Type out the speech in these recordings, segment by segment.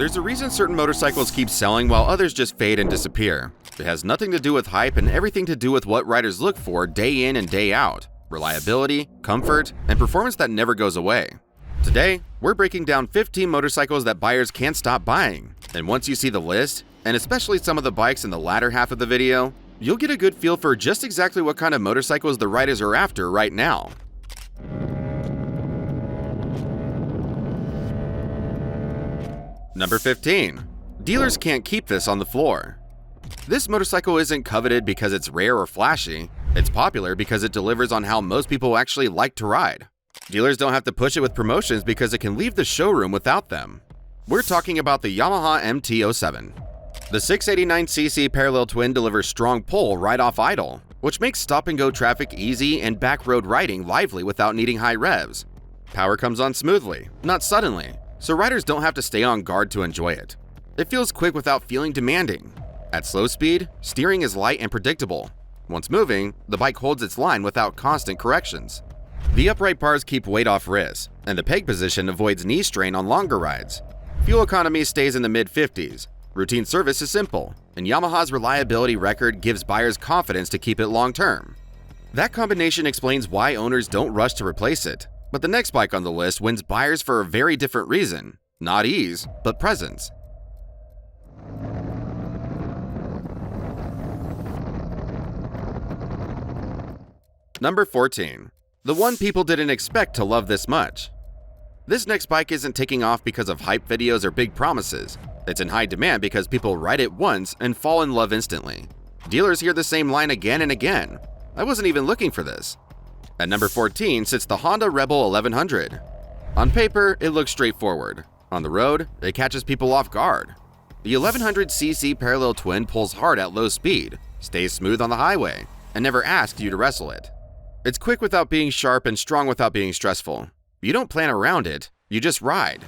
There's a reason certain motorcycles keep selling while others just fade and disappear. It has nothing to do with hype and everything to do with what riders look for day in and day out: reliability, comfort, and performance that never goes away. Today, we're breaking down 15 motorcycles that buyers can't stop buying. And once you see the list, and especially some of the bikes in the latter half of the video, you'll get a good feel for just exactly what kind of motorcycles the riders are after right now. Number 15. Dealers can't keep this on the floor. This motorcycle isn't coveted because it's rare or flashy. It's popular because it delivers on how most people actually like to ride. Dealers don't have to push it with promotions because it can leave the showroom without them. We're talking about the Yamaha MT-07. The 689cc parallel twin delivers strong pull right off idle, which makes stop-and-go traffic easy and back road riding lively without needing high revs. Power comes on smoothly, not suddenly, so riders don't have to stay on guard to enjoy it. It feels quick without feeling demanding. At slow speed, steering is light and predictable. Once moving, the bike holds its line without constant corrections. The upright bars keep weight off wrists, and the peg position avoids knee strain on longer rides. Fuel economy stays in the mid-50s. Routine service is simple, and Yamaha's reliability record gives buyers confidence to keep it long-term. That combination explains why owners don't rush to replace it. But the next bike on the list wins buyers for a very different reason: not ease, but presence. Number 14. The one people didn't expect to love this much. This next bike isn't taking off because of hype videos or big promises. It's in high demand because people ride it once and fall in love instantly. Dealers hear the same line again and again. I wasn't even looking for this. At number 14 sits the Honda Rebel 1100. On paper, it looks straightforward. On the road, it catches people off guard. The 1100cc parallel twin pulls hard at low speed, stays smooth on the highway, and never asks you to wrestle it. It's quick without being sharp and strong without being stressful. You don't plan around it, you just ride.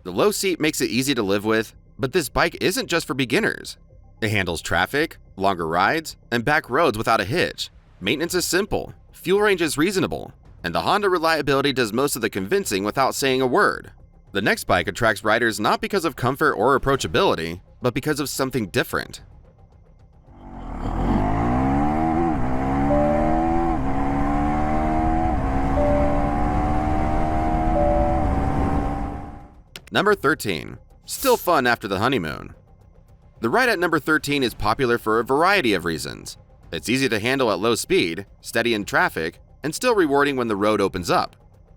The low seat makes it easy to live with, but this bike isn't just for beginners. It handles traffic, longer rides, and back roads without a hitch. Maintenance is simple, fuel range is reasonable, and the Honda reliability does most of the convincing without saying a word. The next bike attracts riders not because of comfort or approachability, but because of something different. Number 13. Still fun after the honeymoon. The ride at number 13 is popular for a variety of reasons. It's easy to handle at low speed, steady in traffic, and still rewarding when the road opens up.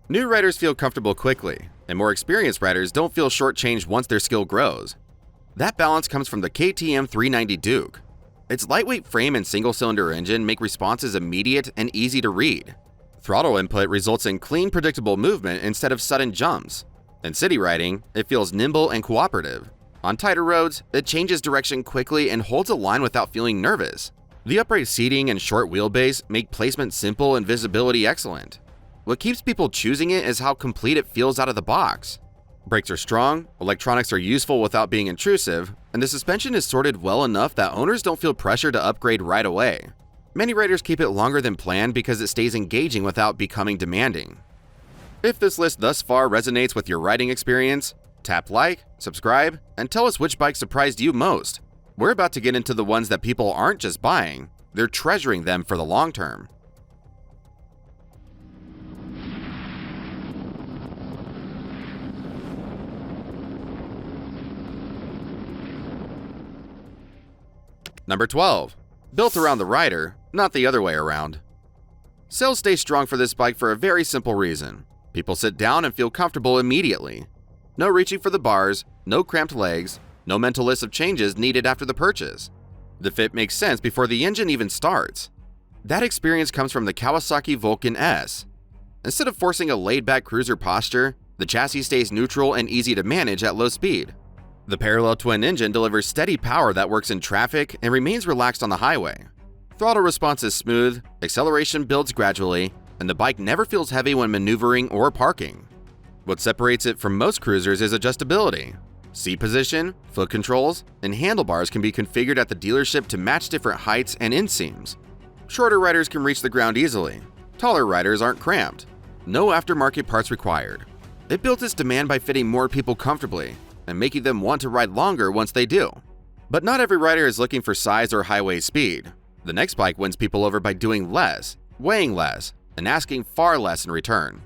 New riders feel comfortable quickly, and more experienced riders don't feel shortchanged once their skill grows. That balance comes from the KTM 390 Duke. Its lightweight frame and single-cylinder engine make responses immediate and easy to read. Throttle input results in clean, predictable movement instead of sudden jumps. In city riding, it feels nimble and cooperative. On tighter roads, it changes direction quickly and holds a line without feeling nervous. The upright seating and short wheelbase make placement simple and visibility excellent. What keeps people choosing it is how complete it feels out of the box. Brakes are strong, electronics are useful without being intrusive, and the suspension is sorted well enough that owners don't feel pressure to upgrade right away. Many riders keep it longer than planned because it stays engaging without becoming demanding. If this list thus far resonates with your riding experience, tap like, subscribe, and tell us which bike surprised you most. We're about to get into the ones that people aren't just buying, they're treasuring them for the long term. Number 12. Built around the rider, not the other way around. Sales stay strong for this bike for a very simple reason. People sit down and feel comfortable immediately. No reaching for the bars, no cramped legs, no mental list of changes needed after the purchase. The fit makes sense before the engine even starts. That experience comes from the Kawasaki Vulcan S. Instead of forcing a laid-back cruiser posture, the chassis stays neutral and easy to manage at low speed. The parallel twin engine delivers steady power that works in traffic and remains relaxed on the highway. Throttle response is smooth, acceleration builds gradually, and the bike never feels heavy when maneuvering or parking. What separates it from most cruisers is adjustability. Seat position, foot controls, and handlebars can be configured at the dealership to match different heights and inseams. Shorter riders can reach the ground easily. Taller riders aren't cramped. No aftermarket parts required. It built its demand by fitting more people comfortably, and making them want to ride longer once they do. But not every rider is looking for size or highway speed. The next bike wins people over by doing less, weighing less, and asking far less in return.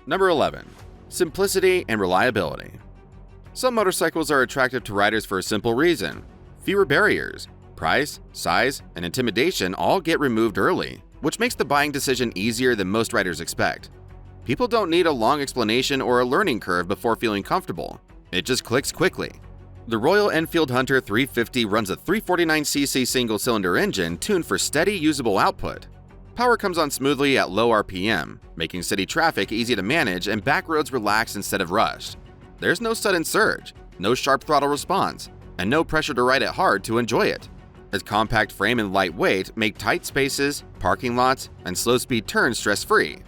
Number 11. Simplicity and reliability. Some motorcycles are attractive to riders for a simple reason: fewer barriers. Price, size, and intimidation all get removed early, which makes the buying decision easier than most riders expect. People don't need a long explanation or a learning curve before feeling comfortable. It just clicks quickly. The Royal Enfield Hunter 350 runs a 349cc single-cylinder engine tuned for steady, usable output. Power comes on smoothly at low RPM, making city traffic easy to manage and back roads relaxed instead of rushed. There's no sudden surge, no sharp throttle response, and no pressure to ride it hard to enjoy it. Its compact frame and light weight make tight spaces, parking lots, and slow-speed turns stress-free.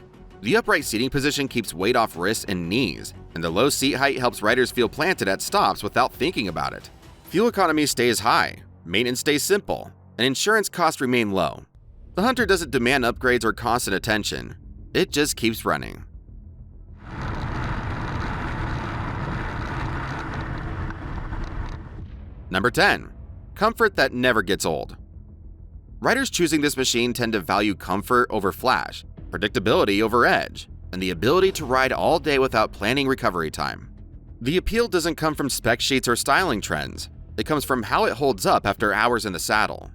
The upright seating position keeps weight off wrists and knees, and the low seat height helps riders feel planted at stops without thinking about it. Fuel economy stays high, maintenance stays simple, and insurance costs remain low. The Hunter doesn't demand upgrades or constant attention. It just keeps running. Number 10. Comfort that never gets old. Riders choosing this machine tend to value comfort over flash, predictability over edge, and the ability to ride all day without planning recovery time. The appeal doesn't come from spec sheets or styling trends. It comes from how it holds up after hours in the saddle.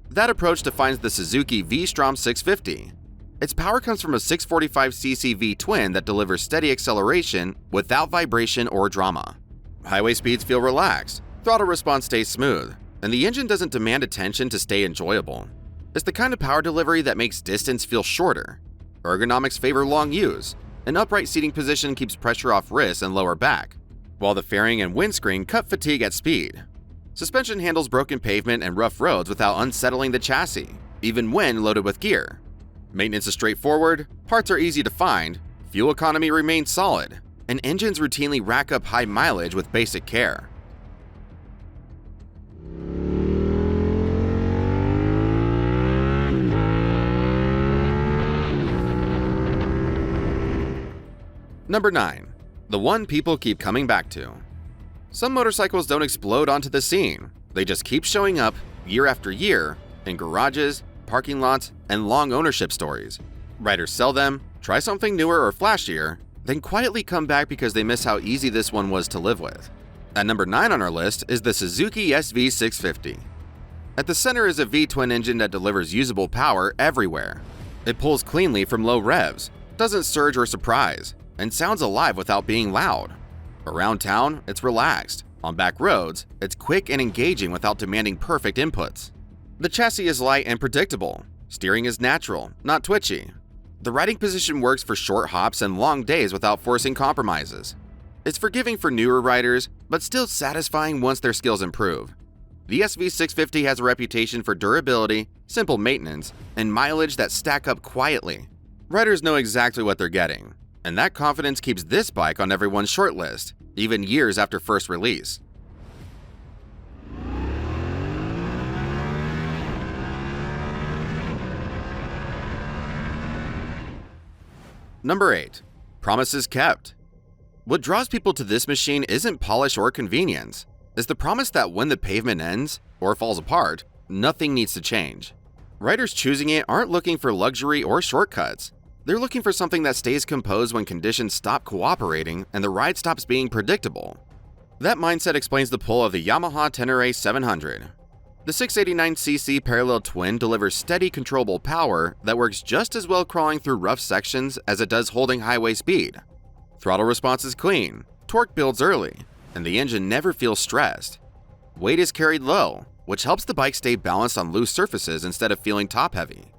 That approach defines the Suzuki V-Strom 650. Its power comes from a 645cc V-twin that delivers steady acceleration without vibration or drama. Highway speeds feel relaxed, throttle response stays smooth, and the engine doesn't demand attention to stay enjoyable. It's the kind of power delivery that makes distance feel shorter. Ergonomics favor long use. An upright seating position keeps pressure off wrists and lower back, while the fairing and windscreen cut fatigue at speed. Suspension handles broken pavement and rough roads without unsettling the chassis, even when loaded with gear. Maintenance is straightforward, parts are easy to find, fuel economy remains solid, and engines routinely rack up high mileage with basic care. Number 9. The one people keep coming back to. Some motorcycles don't explode onto the scene. They just keep showing up year after year in garages, parking lots, and long ownership stories. Riders sell them, try something newer or flashier, then quietly come back because they miss how easy this one was to live with. At number 9 on our list is the Suzuki SV650. At the center is a V-twin engine that delivers usable power everywhere. It pulls cleanly from low revs, doesn't surge or surprise, and sounds alive without being loud. Around town, it's relaxed. On back roads, it's quick and engaging without demanding perfect inputs. The chassis is light and predictable. Steering is natural, not twitchy. The riding position works for short hops and long days without forcing compromises. It's forgiving for newer riders, but still satisfying once their skills improve. The SV650 has a reputation for durability, simple maintenance, and mileage that stack up quietly. Riders know exactly what they're getting, and that confidence keeps this bike on everyone's shortlist, even years after first release. Number 8. Promises kept. What draws people to this machine isn't polish or convenience. It's the promise that when the pavement ends, or falls apart, nothing needs to change. Riders choosing it aren't looking for luxury or shortcuts. They're looking for something that stays composed when conditions stop cooperating and the ride stops being predictable. That mindset explains the pull of the Yamaha Ténéré 700. The 689cc parallel twin delivers steady, controllable power that works just as well crawling through rough sections as it does holding highway speed. Throttle response is clean, torque builds early, and the engine never feels stressed. Weight is carried low, which helps the bike stay balanced on loose surfaces instead of feeling top-heavy.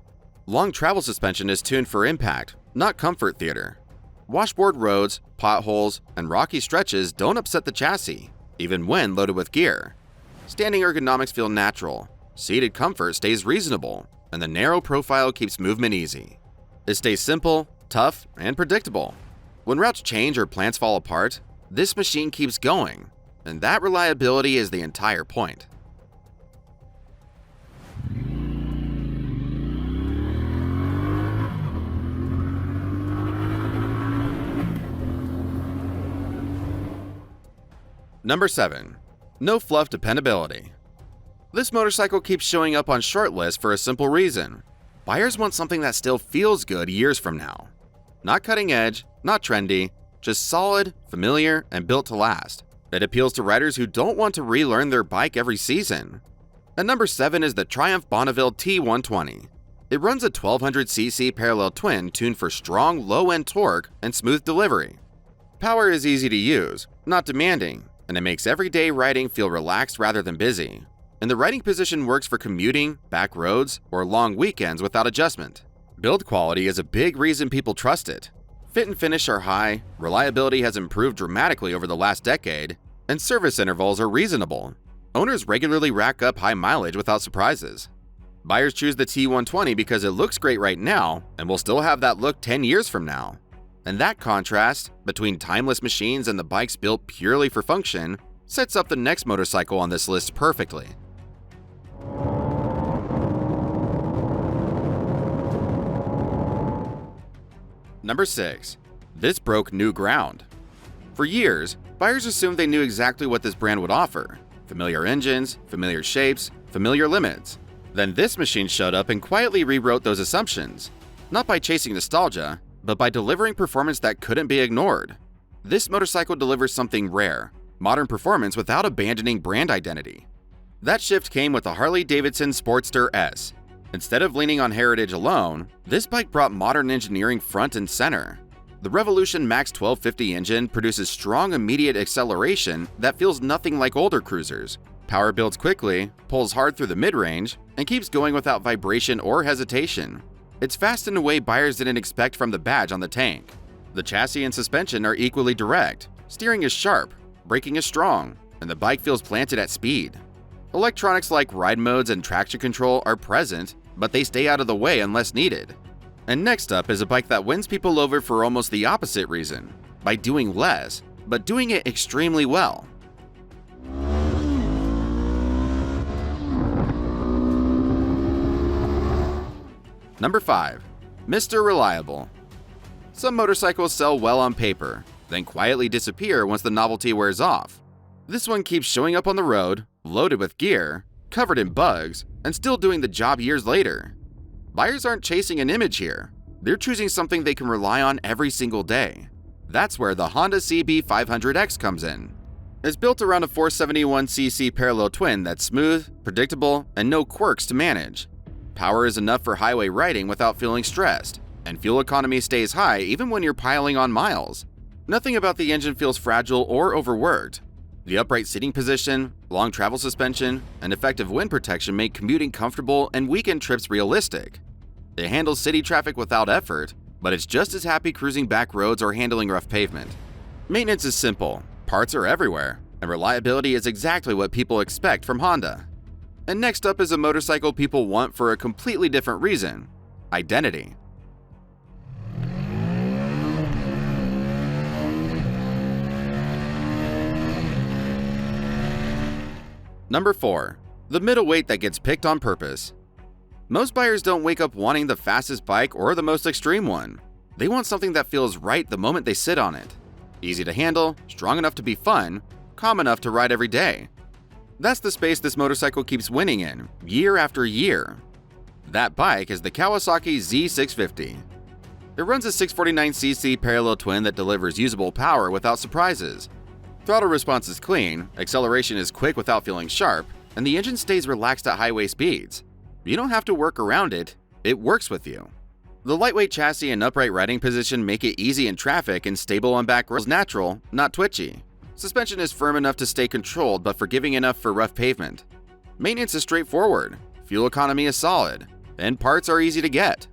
Long travel suspension is tuned for impact, not comfort theater. Washboard roads, potholes, and rocky stretches don't upset the chassis, even when loaded with gear. Standing ergonomics feel natural, seated comfort stays reasonable, and the narrow profile keeps movement easy. It stays simple, tough, and predictable. When routes change or plans fall apart, this machine keeps going, and that reliability is the entire point. Number 7. No fluff dependability. This motorcycle keeps showing up on short lists for a simple reason. Buyers want something that still feels good years from now. Not cutting edge, not trendy, just solid, familiar, and built to last. It appeals to riders who don't want to relearn their bike every season. At number 7 is the Triumph Bonneville T120. It runs a 1200cc parallel twin tuned for strong low-end torque and smooth delivery. Power is easy to use, not demanding, and it makes everyday riding feel relaxed rather than busy. And the riding position works for commuting, back roads, or long weekends without adjustment. Build quality is a big reason people trust it. Fit and finish are high, reliability has improved dramatically over the last decade, and service intervals are reasonable. Owners regularly rack up high mileage without surprises. Buyers choose the T120 because it looks great right now and will still have that look 10 years from now. And that contrast between timeless machines and the bikes built purely for function sets up the next motorcycle on this list perfectly. Number 6. This broke new ground. For years, buyers assumed they knew exactly what this brand would offer. Familiar engines, familiar shapes, familiar limits. Then this machine showed up and quietly rewrote those assumptions. Not by chasing nostalgia, but by delivering performance that couldn't be ignored. This motorcycle delivers something rare, modern performance without abandoning brand identity. That shift came with the Harley-Davidson Sportster S. Instead of leaning on heritage alone, this bike brought modern engineering front and center. The Revolution Max 1250 engine produces strong immediate acceleration that feels nothing like older cruisers. Power builds quickly, pulls hard through the mid-range, and keeps going without vibration or hesitation. It's fast in a way buyers didn't expect from the badge on the tank. The chassis and suspension are equally direct, steering is sharp, braking is strong, and the bike feels planted at speed. Electronics like ride modes and traction control are present, but they stay out of the way unless needed. And next up is a bike that wins people over for almost the opposite reason, by doing less, but doing it extremely well. Number 5. Mr. Reliable. Some motorcycles sell well on paper, then quietly disappear once the novelty wears off. This one keeps showing up on the road, loaded with gear, covered in bugs, and still doing the job years later. Buyers aren't chasing an image here, they're choosing something they can rely on every single day. That's where the Honda CB500X comes in. It's built around a 471cc parallel twin that's smooth, predictable, and no quirks to manage. Power is enough for highway riding without feeling stressed, and fuel economy stays high even when you're piling on miles. Nothing about the engine feels fragile or overworked. The upright seating position, long travel suspension, and effective wind protection make commuting comfortable and weekend trips realistic. It handles city traffic without effort, but it's just as happy cruising back roads or handling rough pavement. Maintenance is simple, parts are everywhere, and reliability is exactly what people expect from Honda. And next up is a motorcycle people want for a completely different reason: identity. Number 4. The middleweight that gets picked on purpose. Most buyers don't wake up wanting the fastest bike or the most extreme one. They want something that feels right the moment they sit on it. Easy to handle, strong enough to be fun, calm enough to ride every day. That's the space this motorcycle keeps winning in, year after year. That bike is the Kawasaki Z650. It runs a 649cc parallel twin that delivers usable power without surprises. Throttle response is clean, acceleration is quick without feeling sharp, and the engine stays relaxed at highway speeds. You don't have to work around it, it works with you. The lightweight chassis and upright riding position make it easy in traffic and stable on back roads. Natural, not twitchy. Suspension is firm enough to stay controlled but forgiving enough for rough pavement. Maintenance is straightforward, fuel economy is solid, and parts are easy to get.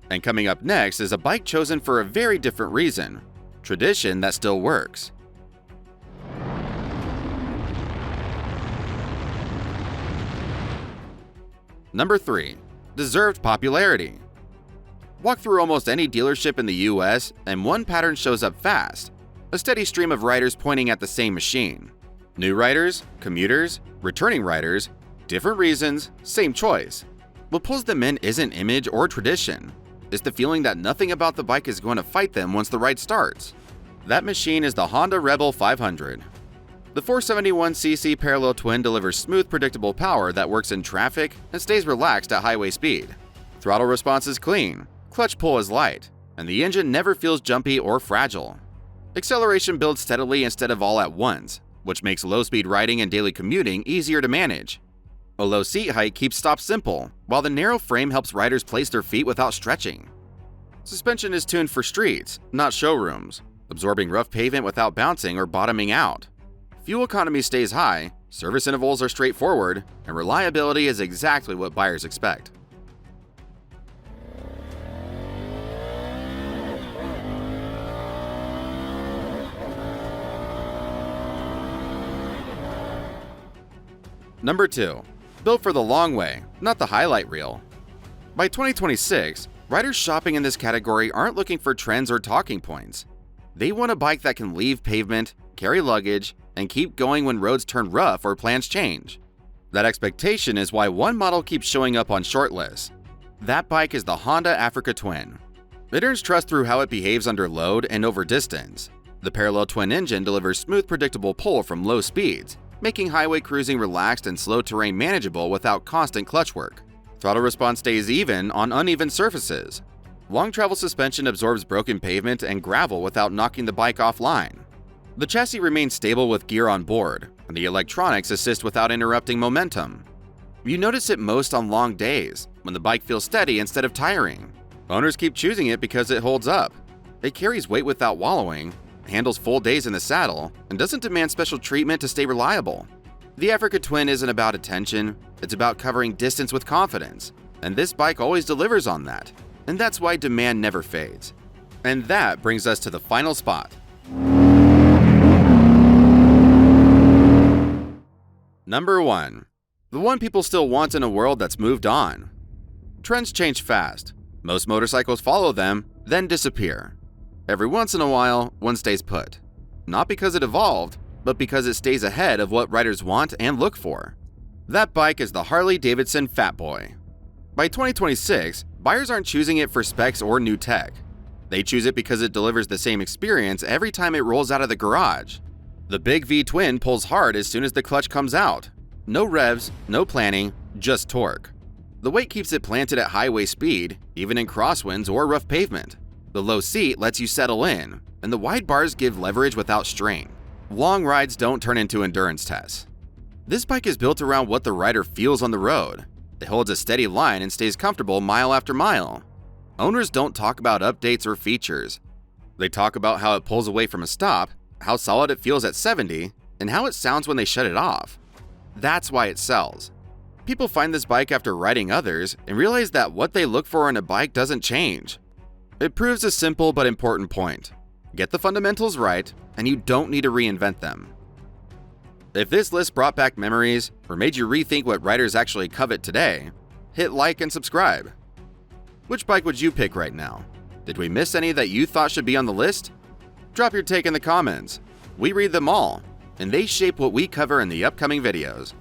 And coming up next is a bike chosen for a very different reason: tradition that still works. Number 3. Deserved popularity. Walk through almost any dealership in the US and one pattern shows up fast: a steady stream of riders pointing at the same machine. New riders, commuters, returning riders, different reasons, same choice. What pulls them in isn't image or tradition. It's the feeling that nothing about the bike is going to fight them once the ride starts. That machine is the Honda Rebel 500. The 471cc parallel twin delivers smooth, predictable power that works in traffic and stays relaxed at highway speed. Throttle response is clean, clutch pull is light, and the engine never feels jumpy or fragile. Acceleration builds steadily instead of all at once, which makes low-speed riding and daily commuting easier to manage. A low seat height keeps stops simple, while the narrow frame helps riders place their feet without stretching. Suspension is tuned for streets, not showrooms, absorbing rough pavement without bouncing or bottoming out. Fuel economy stays high, service intervals are straightforward, and reliability is exactly what buyers expect. Number 2. Built for the long way, not the highlight reel. By 2026, riders shopping in this category aren't looking for trends or talking points. They want a bike that can leave pavement, carry luggage, and keep going when roads turn rough or plans change. That expectation is why one model keeps showing up on shortlists. That bike is the Honda Africa Twin. It earns trust through how it behaves under load and over distance. The parallel twin engine delivers smooth, predictable pull from low speeds, making highway cruising relaxed and slow terrain manageable without constant clutch work. Throttle response stays even on uneven surfaces. Long travel suspension absorbs broken pavement and gravel without knocking the bike offline. The chassis remains stable with gear on board, and the electronics assist without interrupting momentum. You notice it most on long days, when the bike feels steady instead of tiring. Owners keep choosing it because it holds up. It carries weight without wallowing, handles full days in the saddle, and doesn't demand special treatment to stay reliable. The Africa Twin isn't about attention, it's about covering distance with confidence, and this bike always delivers on that, and that's why demand never fades. And that brings us to the final spot. Number 1. The one people still want in a world that's moved on. Trends change fast. Most motorcycles follow them, then disappear. Every once in a while, one stays put. Not because it evolved, but because it stays ahead of what riders want and look for. That bike is the Harley-Davidson Fatboy. By 2026, buyers aren't choosing it for specs or new tech. They choose it because it delivers the same experience every time it rolls out of the garage. The big V-twin pulls hard as soon as the clutch comes out. No revs, no planning, just torque. The weight keeps it planted at highway speed, even in crosswinds or rough pavement. The low seat lets you settle in, and the wide bars give leverage without strain. Long rides don't turn into endurance tests. This bike is built around what the rider feels on the road. It holds a steady line and stays comfortable mile after mile. Owners don't talk about updates or features. They talk about how it pulls away from a stop, how solid it feels at 70, and how it sounds when they shut it off. That's why it sells. People find this bike after riding others and realize that what they look for in a bike doesn't change. It proves a simple but important point. Get the fundamentals right, and you don't need to reinvent them. If this list brought back memories or made you rethink what riders actually covet today, hit like and subscribe. Which bike would you pick right now? Did we miss any that you thought should be on the list? Drop your take in the comments. We read them all, and they shape what we cover in the upcoming videos.